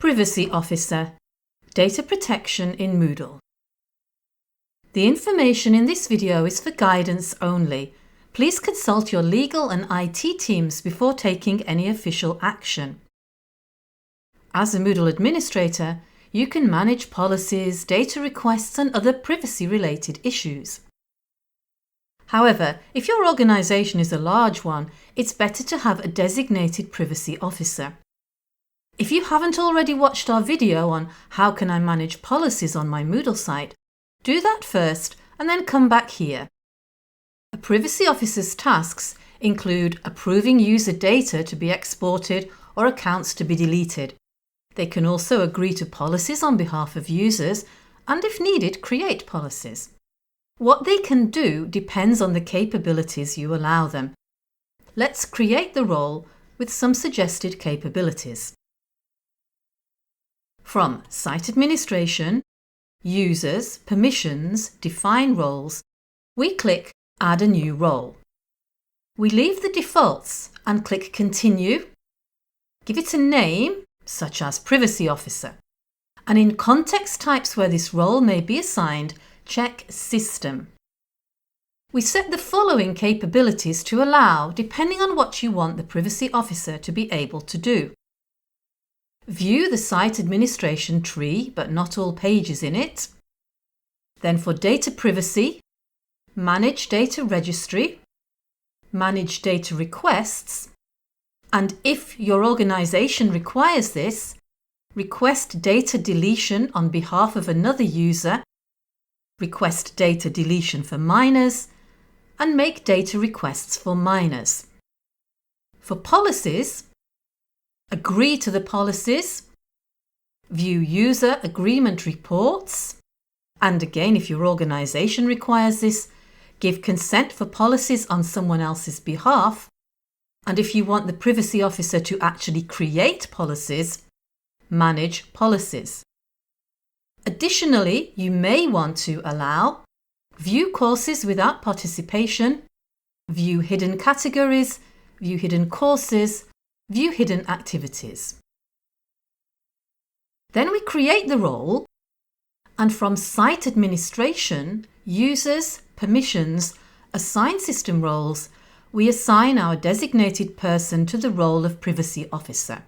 Privacy Officer, Data Protection in Moodle. The information in this video is for guidance only. Please consult your legal and IT teams before taking any official action. As a Moodle administrator, you can manage policies, data requests and other privacy-related issues. However, if your organisation is a large one, it's better to have a designated privacy officer. If you haven't already watched our video on how can I manage policies on my Moodle site, do that first and then come back here. A privacy officer's tasks include approving user data to be exported or accounts to be deleted. They can also agree to policies on behalf of users and, if needed, create policies. What they can do depends on the capabilities you allow them. Let's create the role with some suggested capabilities. From Site Administration, Users, Permissions, Define Roles, we click Add a new role. We leave the defaults and click Continue. Give it a name, such as Privacy Officer. And in context types where this role may be assigned, check System. We set the following capabilities to allow, depending on what you want the Privacy Officer to be able to do. View the site administration tree, but not all pages in it. Then for data privacy, manage data registry, manage data requests, and if your organisation requires this, request data deletion on behalf of another user, request data deletion for minors, and make data requests for minors. For policies, agree to the policies, view user agreement reports, and again, if your organisation requires this, give consent for policies on someone else's behalf, and if you want the privacy officer to actually create policies, manage policies. Additionally, you may want to allow view courses without participation, view hidden categories, view hidden courses, view hidden activities. Then we create the role, and from Site Administration, Users, Permissions, Assign System Roles, we assign our designated person to the role of Privacy Officer.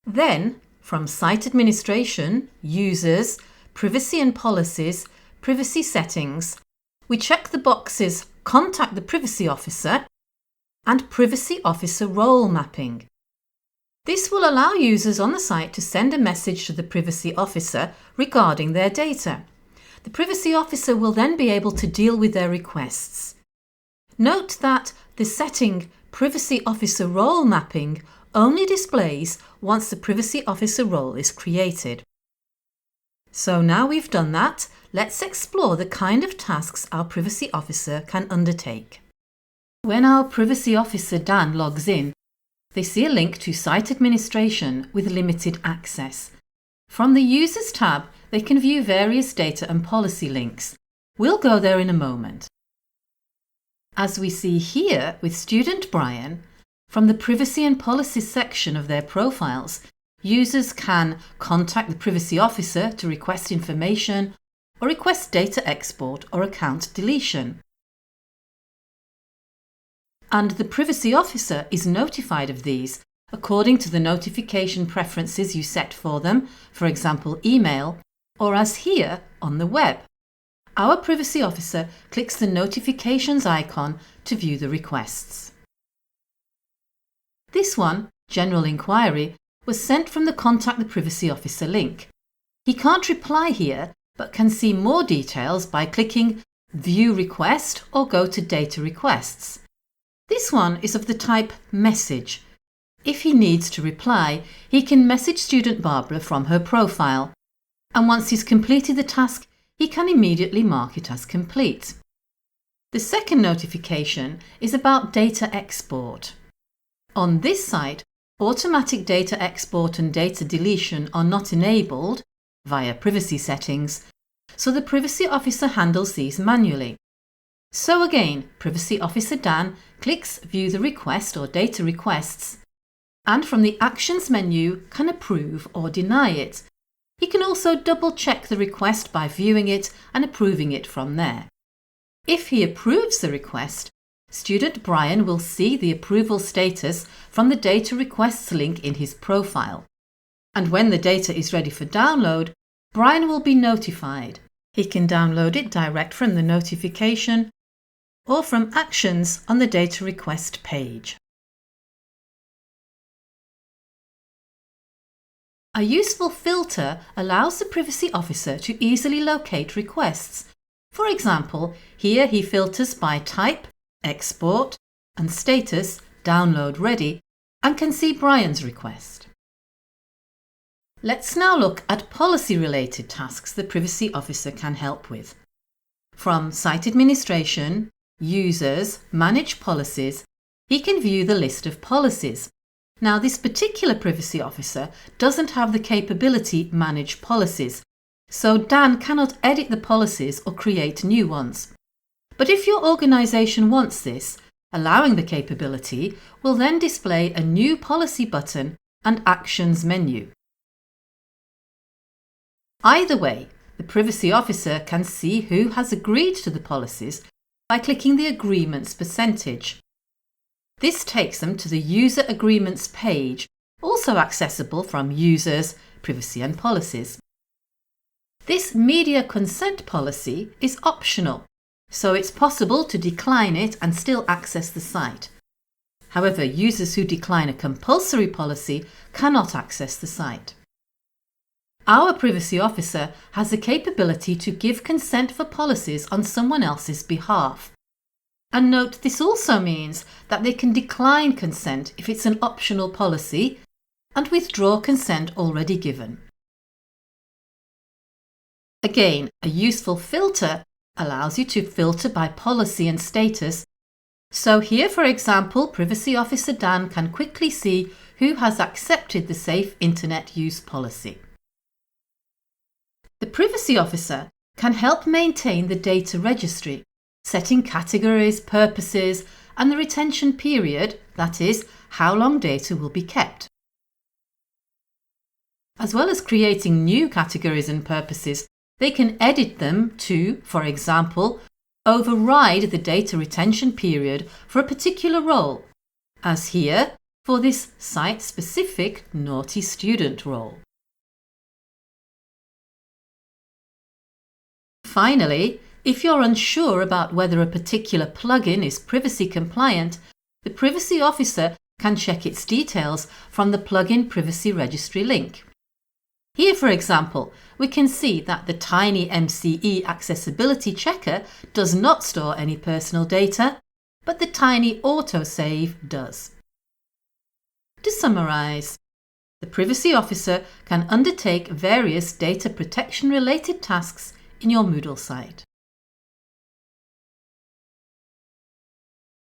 Then, from Site Administration, Users, Privacy and Policies, Privacy Settings, we check the boxes Contact the Privacy Officer and Privacy Officer Role Mapping. This will allow users on the site to send a message to the Privacy Officer regarding their data. The Privacy Officer will then be able to deal with their requests. Note that the setting Privacy Officer Role Mapping only displays once the Privacy Officer role is created. So now we've done that, let's explore the kind of tasks our Privacy Officer can undertake. When our Privacy Officer Dan logs in, they see a link to Site Administration with limited access. From the Users tab, they can view various data and policy links. We'll go there in a moment. As we see here with student Brian, from the Privacy and Policies section of their profiles, users can contact the Privacy Officer to request information or request data export or account deletion. And the Privacy Officer is notified of these according to the notification preferences you set for them, for example email, or as here on the web. Our Privacy Officer clicks the notifications icon to view the requests. This one, General Inquiry, was sent from the Contact the Privacy Officer link. He can't reply here, but can see more details by clicking View Request or go to Data Requests. This one is of the type Message. If he needs to reply, he can message student Barbara from her profile, and once he's completed the task, he can immediately mark it as complete. The second notification is about data export. On this site, automatic data export and data deletion are not enabled via privacy settings, so the Privacy Officer handles these manually. So again, Privacy Officer Dan clicks View the Request or Data Requests and from the Actions menu can approve or deny it. He can also double-check the request by viewing it and approving it from there. If he approves the request, student Brian will see the approval status from the Data Requests link in his profile. And when the data is ready for download, Brian will be notified. He can download it direct from the notification or from Actions on the Data Request page. A useful filter allows the privacy officer to easily locate requests. For example, here he filters by type, export, and status, download ready, and can see Brian's request. Let's now look at policy-related tasks the privacy officer can help with. From Site Administration, Users, Manage Policies, he can view the list of policies. Now, this particular privacy officer doesn't have the capability Manage Policies, so Dan cannot edit the policies or create new ones. But if your organisation wants this, allowing the capability will then display a new policy button and Actions menu. Either way, the privacy officer can see who has agreed to the policies by clicking the agreements percentage. This takes them to the User Agreements page, also accessible from Users, Privacy and Policies. This media consent policy is optional, so it's possible to decline it and still access the site. However, users who decline a compulsory policy cannot access the site. Our privacy officer has the capability to give consent for policies on someone else's behalf. And note, this also means that they can decline consent if it's an optional policy and withdraw consent already given. Again, a useful filter allows you to filter by policy and status. So here, for example, Privacy Officer Dan can quickly see who has accepted the Safe Internet Use policy. The Privacy Officer can help maintain the data registry, setting categories, purposes, and the retention period, that is, how long data will be kept. As well as creating new categories and purposes, they can edit them to, for example, override the data retention period for a particular role, as here for this site-specific naughty student role. Finally, if you're unsure about whether a particular plugin is privacy compliant, the Privacy Officer can check its details from the Plugin Privacy Registry link. Here, for example, we can see that the Tiny MCE Accessibility Checker does not store any personal data, but the Tiny Autosave does. To summarise, the Privacy Officer can undertake various data protection-related tasks in your Moodle site.